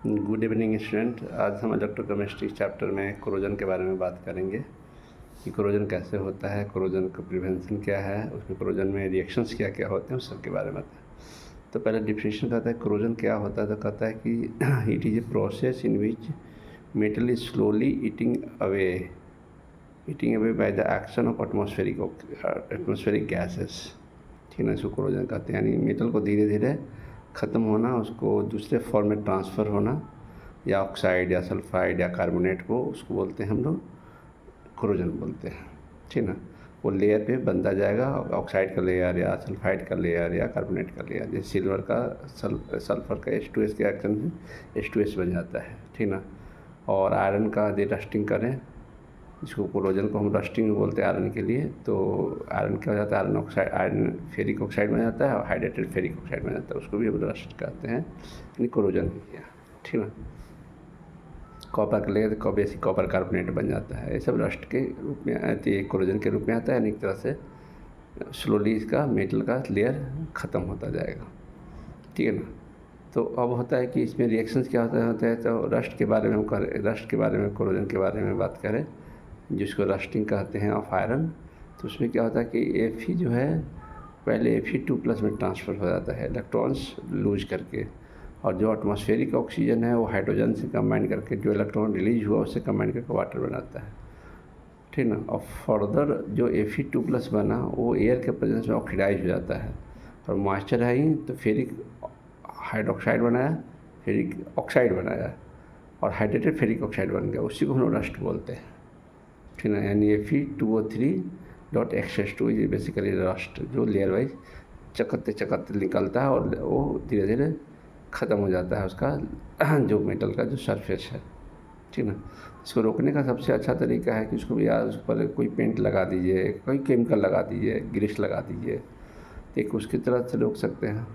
Good evening student. आज हम electrochemistry chapter में कोरोजन के बारे में बात करेंगे कि कोरोजन कैसे होता है, कोरोजन का प्रिवेंशन क्या है, उसमें कोरोजन में रिएक्शंस क्या क्या होते हैं, उस सब के बारे में आता है। तो पहले डिफिनेशन कहता है कोरोजन क्या होता है, तो कहता है कि it is a process in which metal is slowly eating away by the action of atmospheric gases. ठीक है ना, इसको कोरोजन कहते हैं। यानी मेटल को धीरे धीरे ख़त्म होना, उसको दूसरे फॉर्म में ट्रांसफ़र होना, या ऑक्साइड या सल्फाइड या कार्बोनेट को, उसको बोलते हैं हम लोग कोरोजन बोलते हैं। ठीक ना, वो लेयर पे बनता जाएगा, ऑक्साइड का लेयर या सल्फाइड का लेयर या कार्बोनेट का लेयर। जैसे सिल्वर का सल्फर का H2S के एक्शन से H2S बन जाता है। ठीक ना, और आयरन का यदि रस्टिंग करें, इसको कोरोजन को हम रस्टिंग बोलते हैं आयरन के लिए, तो आयरन क्या हो जाता है, iron oxide, iron ferric oxide बन जाता है और हाइड्रेटेड फेरिक ऑक्साइड बन जाता है, उसको भी हम रस्ट कहते हैं, यानी कोरोजन हो गया। ठीक ना, कॉपर का लेयर तो बेसिक कॉपर कार्बोनेट बन जाता है। ये सब रस्ट के रूप में आती है, कोरोजन के रूप में आता है। यानी एक तरह से स्लोली इसका मेटल का लेयर ख़त्म होता जाएगा। ठीक है ना, तो अब होता है कि इसमें रिएक्शंस क्या होता है। तो रस्ट के बारे में हम रस्ट के बारे में, कोरोजन के बारे में बात करें, जिसको रस्टिंग कहते हैं ऑफ आयरन। तो उसमें क्या होता है कि Fe जो है पहले Fe2+ में ट्रांसफ़र हो जाता है इलेक्ट्रॉन्स लूज करके, और जो एटमॉस्फेरिक ऑक्सीजन है वो हाइड्रोजन से कंबाइन करके, जो इलेक्ट्रॉन रिलीज हुआ उससे कंबाइन करके वाटर बनाता है। ठीक ना, और फर्दर जो Fe2+ बना वो एयर के प्रेजेंस में ऑक्सीडाइज हो जाता है, और मॉइस्चर है ही तो फेरिक हाइड्रोक्साइड बनाया, फेरिक ऑक्साइड बनाया, और हाइड्रेटेड फेरिक ऑक्साइड बन गया, उसी को हम लोग रस्ट बोलते हैं। ठीक है, यानी Fe2O3.X2 ये बेसिकली रस्ट, जो लेयर वाइज चकत्ते निकलता है और वो धीरे धीरे ख़त्म हो जाता है उसका जो मेटल का जो सरफेस है। ठीक ना, इसको रोकने का सबसे अच्छा तरीका है कि उसको भी यार उस पर कोई पेंट लगा दीजिए, कोई केमिकल लगा दीजिए, ग्रीस लगा दीजिए, एक उसकी तरह से रोक सकते हैं।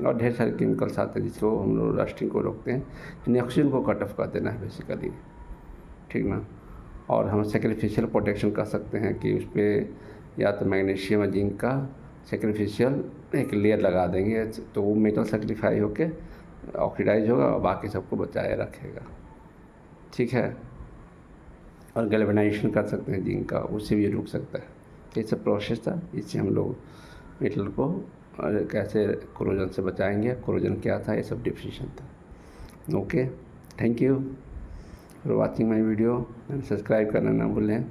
और ढेर सारे केमिकल्स आते हैं जिसको हम लोग रस्टिंग को रोकते हैं, यानी ऑक्सीजन को कट ऑफ कर देना है बेसिकली। ठीक ना, और हम सेक्रीफिशियल प्रोटेक्शन कर सकते हैं कि उस पर या तो मैग्नीशियम और जिंक का सेक्रीफिशियल एक लेयर लगा देंगे, तो वो मेटल सेक्रीफाई होके ऑक्सीडाइज होगा और बाकी सबको बचाए रखेगा। ठीक है, और गैल्वेनाइजेशन कर सकते हैं जिंक का, उससे भी रुक सकता है। तो ये सब प्रोसेस था, इससे हम लोग मेटल को कैसे कोरोजन से बचाएंगे, कोरोजन क्या था, ये सब डिफिनेशन था। Okay, thank you for watching my video, and subscribe करना ना भूलें।